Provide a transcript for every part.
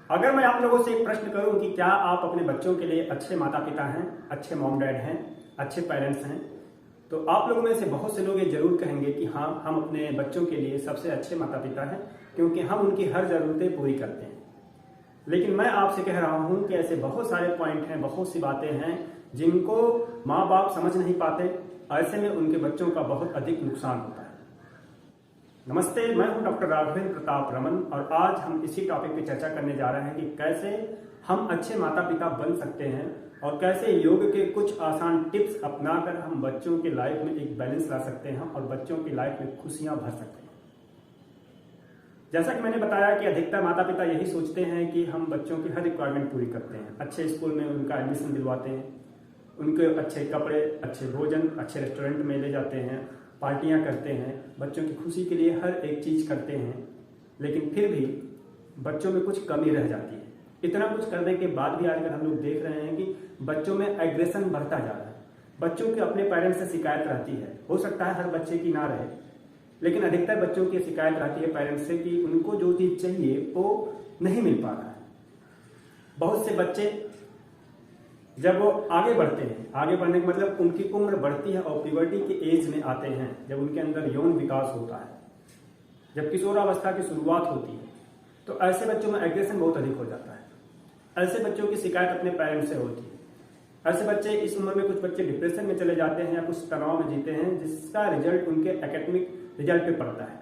अगर मैं आप लोगों से एक प्रश्न करूं कि क्या आप अपने बच्चों के लिए अच्छे माता पिता हैं, अच्छे मॉम डैड हैं, अच्छे पेरेंट्स हैं, तो आप लोगों में से बहुत से लोग ये जरूर कहेंगे कि हाँ, हम अपने बच्चों के लिए सबसे अच्छे माता पिता हैं, क्योंकि हम उनकी हर ज़रूरतें पूरी करते हैं। लेकिन मैं आपसे कह रहा हूँ कि ऐसे बहुत सारे पॉइंट हैं, बहुत सी बातें हैं जिनको माँ बाप समझ नहीं पाते। ऐसे में उनके बच्चों का बहुत अधिक नुकसान होता है। नमस्ते, मैं हूं डॉक्टर राघवेंद्र प्रताप रमन और आज हम इसी टॉपिक पे चर्चा करने जा रहे हैं कि कैसे हम अच्छे माता पिता बन सकते हैं और कैसे योग के कुछ आसान टिप्स अपनाकर हम बच्चों के लाइफ में एक बैलेंस ला सकते हैं और बच्चों की लाइफ में खुशियां भर सकते हैं। जैसा कि मैंने बताया कि अधिकतर माता पिता यही सोचते हैं कि हम बच्चों की हर रिक्वायरमेंट पूरी करते हैं, अच्छे स्कूल में उनका एडमिशन दिलवाते हैं, उनके अच्छे कपड़े, अच्छे भोजन, अच्छे रेस्टोरेंट में ले जाते हैं, पार्टियां करते हैं, बच्चों की खुशी के लिए हर एक चीज़ करते हैं। लेकिन फिर भी बच्चों में कुछ कमी रह जाती है। इतना कुछ करने के बाद भी आजकल हम लोग देख रहे हैं कि बच्चों में एग्रेशन बढ़ता जा रहा है। बच्चों के अपने पेरेंट्स से शिकायत रहती है। हो सकता है हर बच्चे की ना रहे, लेकिन अधिकतर बच्चों की शिकायत रहती है पेरेंट्स से कि उनको जो चीज़ चाहिए वो नहीं मिल पा रहा है। बहुत से बच्चे जब वो आगे बढ़ते हैं, आगे बढ़ने का मतलब उनकी उम्र बढ़ती है और प्यूबर्टी के एज में आते हैं, जब उनके अंदर यौन विकास होता है, जब किशोरावस्था की शुरुआत होती है, तो ऐसे बच्चों में एग्रेशन बहुत अधिक हो जाता है। ऐसे बच्चों की शिकायत अपने पेरेंट्स से होती है। ऐसे बच्चे इस उम्र में कुछ बच्चे डिप्रेशन में चले जाते हैं या कुछ तनाव में जीते हैं, जिसका रिजल्ट उनके एकेडमिक रिजल्ट पे पड़ता है।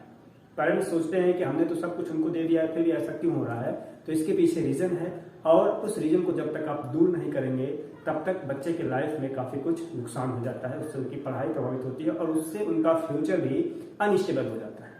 पेरेंट्स सोचते हैं कि हमने तो सब कुछ उनको दे दिया है, फिर भी ऐसा क्यों हो रहा है। तो इसके पीछे रीजन है और उस रीजन को जब तक आप दूर नहीं करेंगे तब तक बच्चे के लाइफ में काफी कुछ नुकसान हो जाता है। उससे उनकी पढ़ाई प्रभावित होती है और उससे उनका फ्यूचर भी अनस्टेबल हो जाता है।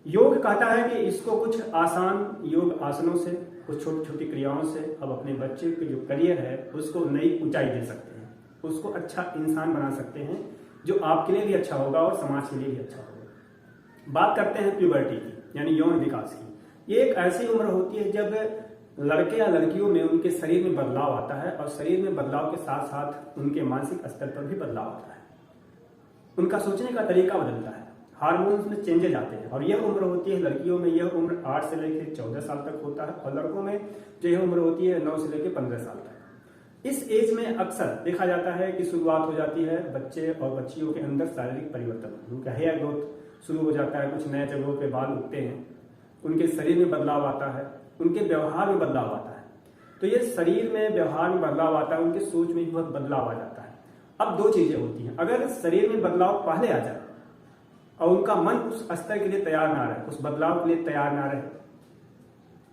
योग कहता है कि इसको कुछ आसान योग आसनों से, कुछ छोटी छोटी क्रियाओं से अब अपने बच्चे के जो करियर है उसको नई ऊंचाई दे सकते हैं, उसको अच्छा इंसान बना सकते हैं, जो आपके लिए भी अच्छा होगा और समाज के लिए भी अच्छा होगा। बात करते हैं प्यूबर्टी की, यानी यौन विकास की। ये एक ऐसी उम्र होती है जब लड़के या लड़कियों में उनके शरीर में बदलाव आता है और शरीर में बदलाव के साथ साथ उनके मानसिक स्तर पर भी बदलाव आता है। उनका सोचने का तरीका बदलता है, हार्मोन्स में चेंजेज आते हैं। और यह उम्र होती है, लड़कियों में यह उम्र 8 से लेकर 14 साल तक होता है और लड़कों में जो यह उम्र होती है 9 से लेकर 15 साल तक। इस एज में अक्सर देखा जाता है कि शुरुआत हो जाती है बच्चे और बच्चियों के अंदर शारीरिक परिवर्तन, उनका हेयर ग्रोथ शुरू हो जाता है, कुछ नए जगहों पे बाल उगते हैं, उनके शरीर में बदलाव आता है, उनके व्यवहार में बदलाव आता है। तो ये शरीर में व्यवहार में बदलाव आता है, उनके सोच में भी बहुत बदलाव आ जाता है। अब दो चीजें होती हैं, अगर शरीर में बदलाव पहले आ जाए और उनका मन उस स्तर के लिए तैयार ना रहे, उस बदलाव के लिए तैयार ना रहे,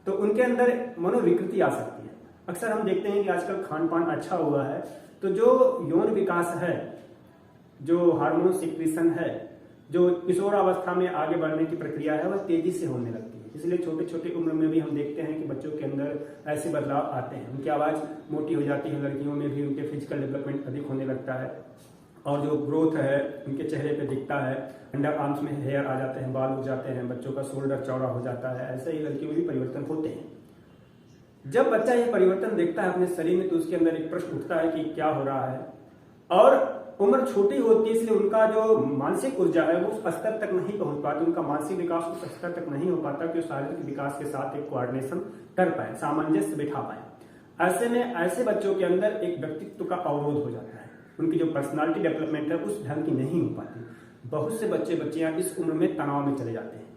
तो उनके अंदर मनोविकृति आ सकती है। अक्सर हम देखते हैं कि आजकल खान पान अच्छा हुआ है तो जो यौन विकास है, जो हार्मोन सिक्रीशन है, जो किशोरावस्था में आगे बढ़ने की प्रक्रिया है, वह तेजी से होने लगती है। इसलिए छोटे छोटे उम्र में भी हम देखते हैं कि बच्चों के अंदर ऐसे बदलाव आते हैं। उनकी आवाज़ मोटी हो जाती है, लड़कियों में भी उनके फिजिकल डेवलपमेंट अधिक होने लगता है और जो ग्रोथ है उनके चेहरे पे दिखता है। अंडर आर्म्स में हेयर आ जाते हैं, बाल उग जाते हैं, बच्चों का शोल्डर चौड़ा हो जाता है। ऐसे ही लड़कियों में भी परिवर्तन होते हैं। जब बच्चा ये परिवर्तन देखता है अपने शरीर में तो उसके अंदर एक प्रश्न उठता है कि क्या हो रहा है। और उम्र छोटी होती है इसलिए उनका जो मानसिक ऊर्जा है वो उस स्तर तक नहीं पहुंच पाती, उनका मानसिक विकास उस स्तर तक नहीं हो पाता कि शारीरिक विकास के साथ एक कोऑर्डिनेशन कर पाए, सामंजस्य बिठा पाए। ऐसे में ऐसे बच्चों के अंदर एक व्यक्तित्व का अवरोध हो जाता है, उनकी जो पर्सनालिटी डेवलपमेंट है उस ढंग की नहीं हो पाती। बहुत से बच्चे बच्चियां इस उम्र में तनाव में चले जाते हैं।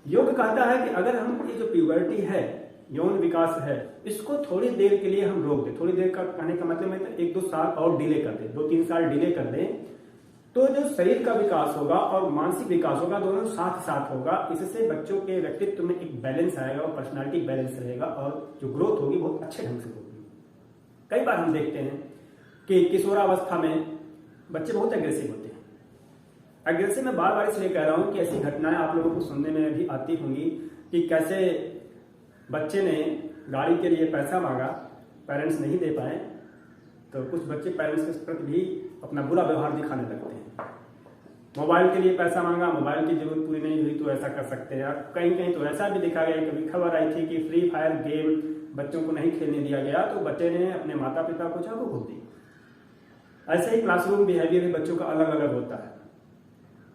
योग कहता है कि अगर हम ये जो प्यूबर्टी है, यौन विकास है, इसको थोड़ी देर के लिए हम रोक दें। थोड़ी देर का कहने का मतलब है 1-2 साल और डिले कर दें, 2-3 साल डिले कर दें, तो जो शरीर का विकास होगा और मानसिक विकास होगा दोनों साथ साथ होगा। इससे बच्चों के व्यक्तित्व में एक बैलेंस आएगा और पर्सनालिटी बैलेंस रहेगा और जो ग्रोथ होगी बहुत अच्छे ढंग से होगी। कई बार हम देखते हैं कि किशोरावस्था में बच्चे बहुत एग्रेसिव होते हैं। एग्रेसिव में बार बार इसलिए कह रहा हूं कि ऐसी घटनाएं आप लोगों को सुनने में भी आती होंगी कि कैसे बच्चे ने गाड़ी के लिए पैसा मांगा, पेरेंट्स नहीं दे पाए, तो कुछ बच्चे पेरेंट्स के प्रति भी अपना बुरा व्यवहार दिखाने लगते हैं। मोबाइल के लिए पैसा मांगा, मोबाइल की जरूरत पूरी नहीं हुई तो ऐसा कर सकते हैं। कहीं कहीं तो ऐसा भी देखा गया, कभी खबर आई थी कि फ्री फायर गेम बच्चों को नहीं खेलने दिया गया तो बच्चे ने अपने माता पिता को चाकू घोंप दी। ऐसे ही क्लासरूम बिहेवियर भी बच्चों का अलग अलग होता है।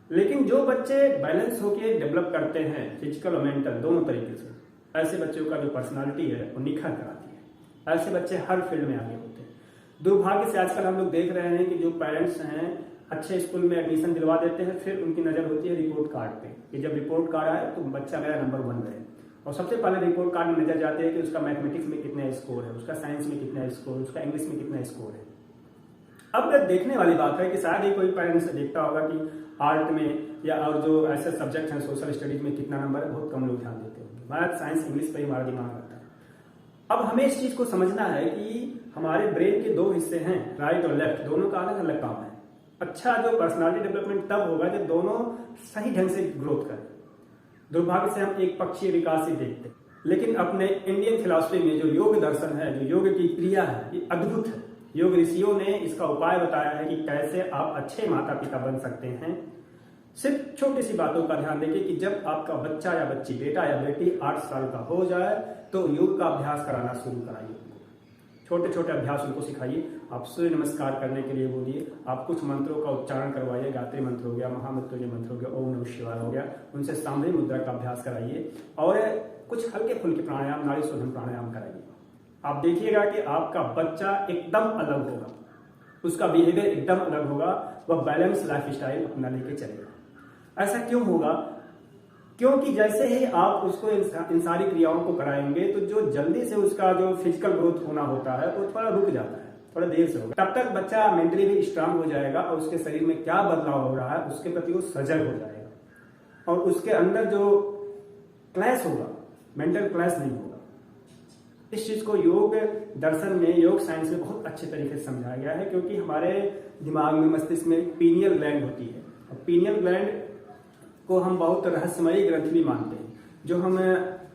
लेकिन जो बच्चे बैलेंस होकर डेवलप करते हैं फिजिकल और मेंटल दोनों तरीके से, ऐसे बच्चों का जो पर्सनालिटी है वो निखर कर आती है। ऐसे बच्चे हर फील्ड में आगे होते हैं। दुर्भाग्य से आजकल हम लोग देख रहे हैं कि जो पेरेंट्स हैं अच्छे स्कूल में एडमिशन दिलवा देते हैं, फिर उनकी नज़र होती है रिपोर्ट कार्ड पे कि जब रिपोर्ट कार्ड आए तो बच्चा मेरा नंबर 1 रहे, और सबसे पहले रिपोर्ट कार्ड में नजर जाते हैं कि उसका मैथमेटिक्स में कितना स्कोर है, उसका साइंस में कितना स्कोर, उसका इंग्लिश में कितना स्कोर है। अब देखने वाली बात है कि शायद ही कोई पेरेंट्स देखता होगा कि आर्ट में या और जो ऐसे सब्जेक्ट हैं सोशल स्टडीज में कितना नंबर है, बहुत कम लोग ध्यान देते हैं। मैथ साइंस इंग्लिश पर ही हमारा दिमाग रहता है। अब हमें इस चीज को समझना है कि हमारे ब्रेन के 2 हिस्से हैं, राइट और लेफ्ट, दोनों का अलग अलग काम है। अच्छा जो पर्सनालिटी डेवलपमेंट तब होगा जब दोनों सही ढंग से ग्रोथ करें। दुर्भाग्य से हम एक पक्षीय विकास ही देखते हैं, लेकिन अपने इंडियन फिलॉसफी में जो योग दर्शन है, जो योग की क्रिया है, ये अद्भुत है। योग ऋषियों ने इसका उपाय बताया है कि कैसे आप अच्छे माता पिता बन सकते हैं। सिर्फ छोटी सी बातों का ध्यान देखिए कि जब आपका बच्चा या बच्ची, बेटा या बेटी 8 साल का हो जाए तो योग का अभ्यास कराना शुरू कराइए। छोटे छोटे अभ्यास उनको सिखाइए। आप सूर्य नमस्कार करने के लिए बोलिए, आप कुछ मंत्रों का उच्चारण करवाइए, गायत्री मंत्र हो गया, महामृत्युंजय मंत्र हो गया, ओम नमः शिवाय हो गया, उनसे सांभवी मुद्रा का अभ्यास कराइए और कुछ हल्के फुल्के प्राणायाम, नाड़ी शोधन प्राणायाम कराइए। आप देखिएगा कि आपका बच्चा एकदम अलग होगा, उसका बिहेवियर एकदम अलग होगा, वह बैलेंस लाइफ स्टाइल अपना लेके चलेगा। ऐसा क्यों होगा? क्योंकि जैसे ही आप उसको इन सारी क्रियाओं को कराएंगे तो जो जल्दी से उसका जो फिजिकल ग्रोथ होना होता है वो थोड़ा रुक जाता है, थोड़ा देर से होगा। तब तक बच्चा मेंटली भी स्ट्रांग हो जाएगा और उसके शरीर में क्या बदलाव हो रहा है उसके प्रति वो सजग हो जाएगा, और उसके अंदर जो क्लैश होगा, मेंटल क्लैश नहीं होगा। इस चीज को योग दर्शन में, योग साइंस में बहुत अच्छे तरीके से समझाया गया है, क्योंकि हमारे दिमाग में, मस्तिष्क में पीनियल ग्लैंड होती है, और पीनियल ग्लैंड को हम बहुत रहस्यमयी ग्रंथि भी मानते हैं। जो हम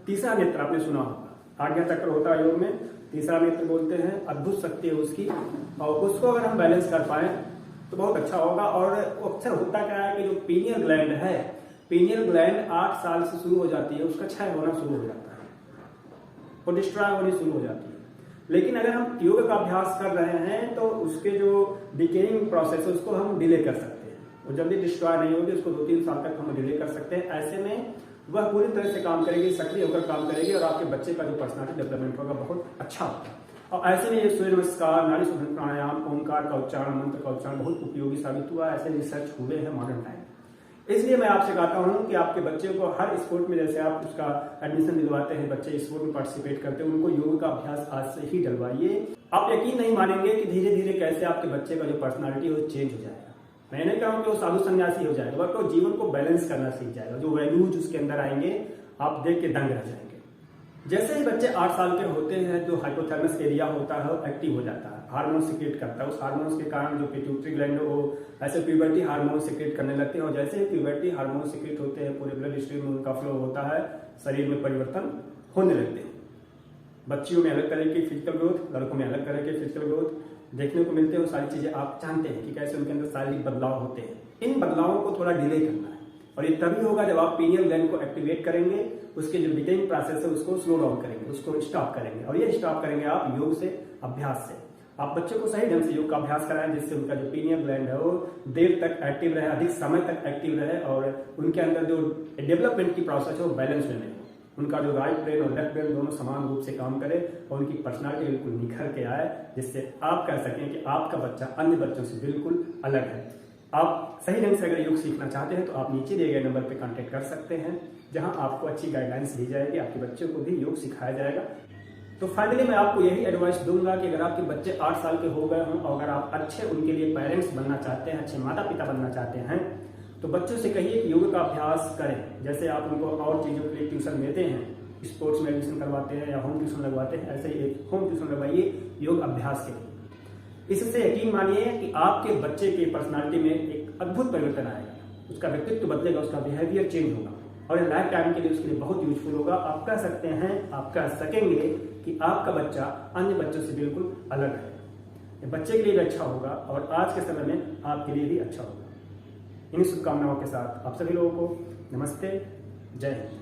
तीसरा नेत्र, आपने सुना होगा, आज्ञा चक्र होता है योग में, तीसरा नेत्र बोलते हैं, अद्भुत शक्ति है उसकी, और उसको अगर हम बैलेंस कर पाए तो बहुत अच्छा होगा। और अक्सर होता क्या है कि जो पीनियल ग्लैंड है, पीनियल ग्लैंड 8 साल से शुरू हो जाती है, उसका क्षय होना शुरू हो जाता है, वो डिस्ट्रॉय होनी शुरू हो जाती है। लेकिन अगर हम योग का अभ्यास कर रहे हैं तो उसके जो डिकेइंग प्रोसेस है उसको हम डिले कर सकते हैं, वो जल्दी डिस्ट्रॉय नहीं होगी, उसको 2-3 साल तक हम डिले कर सकते हैं। ऐसे में वह पूरी तरह से काम करेगी, सक्रिय होकर काम करेगी, और आपके बच्चे का जो पर्सनालिटी डेवलपमेंट होगा बहुत अच्छा होगा। और ऐसे में ये सूर्य नमस्कार, नाड़ी शोधन प्राणायाम, ओंकार का उच्चारण, मंत्र का उच्चारण बहुत उपयोगी साबित हुआ। ऐसे रिसर्च हुए हैं मॉडर्न टाइम। इसलिए मैं आपसे कहता हूं कि आपके बच्चे को हर स्पोर्ट में, जैसे आप उसका एडमिशन दिलवाते हैं, बच्चे स्पोर्ट में पार्टिसिपेट करते हैं, उनको योग का अभ्यास आज से ही डलवाइए। आप यकीन नहीं मानेंगे कि धीरे धीरे कैसे आपके बच्चे का जो पर्सनालिटी है वो चेंज हो जाएगा। मैं नहीं कहूँ कि वो साधु सन्यासी हो जाएगा, वह तो जीवन को बैलेंस करना सीख जाएगा। जो वैल्यूज उसके अंदर आएंगे आप देख के दंग रह जाएंगे। जैसे ही बच्चे 8 साल के होते हैं, जो हाइपोथैलेमस एरिया होता है वो एक्टिव हो जाता है, हार्मोन सिक्रेट करता है। उस हार्मोन्स के कारण जो पिट्यूटरी ग्लैंड वो ऐसे प्यूबर्टी हार्मोन सिक्रेट करने लगते हैं, और जैसे ही प्यूबर्टी हार्मोन सिक्रेट होते हैं पूरे ब्लड स्ट्रीम में उनका फ्लो होता है, शरीर में परिवर्तन होने लगते हैं। बच्चियों में अलग तरह की फिजिकल ग्रोथ, लड़कों में अलग तरह के फिजिकल ग्रोथ देखने को मिलते हैं। वो सारी चीजें आप जानते हैं कि कैसे उनके अंदर शारीरिक बदलाव होते हैं। इन बदलावों को थोड़ा डिले करना है, और ये तभी होगा जब आप पीनियल ग्लैंड को एक्टिवेट करेंगे, उसके जो डिकेइंग प्रोसेस है उसको स्लो डाउन करेंगे, उसको स्टॉप करेंगे। और ये स्टॉप करेंगे आप योग से, अभ्यास से। आप बच्चों को सही ढंग से योग का अभ्यास कराएं, जिससे उनका जो पीनियल ग्लैंड है वो देर तक एक्टिव रहे, अधिक समय तक एक्टिव रहे, और उनके अंदर जो डेवलपमेंट की प्रोसेस है वो बैलेंस में नहीं हो। उनका जो राइट ब्रेन और लेफ्ट ब्रेन दोनों समान रूप से काम करे, और उनकी पर्सनालिटी बिल्कुल निखर के आए, जिससे आप कह सकें कि आपका बच्चा अन्य बच्चों से बिल्कुल अलग है। आप सही ढंग से अगर योग सीखना चाहते हैं तो आप नीचे दिए गए नंबर पर कांटेक्ट कर सकते हैं, जहां आपको अच्छी गाइडलाइंस दी जाएगी, आपके बच्चों को भी योग सिखाया जाएगा। तो फाइनली मैं आपको यही एडवाइस दूंगा कि अगर आपके बच्चे 8 साल के हो गए हों, और अगर आप अच्छे उनके लिए पेरेंट्स बनना चाहते हैं, अच्छे माता पिता बनना चाहते हैं, तो बच्चों से कहिए कि योग का अभ्यास करें। जैसे आप उनको और चीज़ों के लिए ट्यूशन देते हैं, स्पोर्ट्स में एडमिशन करवाते हैं या होम ट्यूशन लगवाते हैं, ऐसे ही एक होम ट्यूशन लगवाइए योग अभ्यास के लिए। इससे यकीन मानिए कि आपके बच्चे की पर्सनालिटी में एक अद्भुत परिवर्तन आएगा, उसका व्यक्तित्व बदलेगा, उसका बिहेवियर चेंज होगा, और ये लाइफ टाइम के लिए उसके लिए बहुत यूजफुल होगा। आप कह सकते हैं, आप कह सकेंगे कि आपका बच्चा अन्य बच्चों से बिल्कुल अलग है। ये बच्चे के लिए भी अच्छा होगा और आज के समय में आपके लिए भी अच्छा होगा। इन्हीं शुभकामनाओं के साथ आप सभी लोगों को नमस्ते, जय हिंद।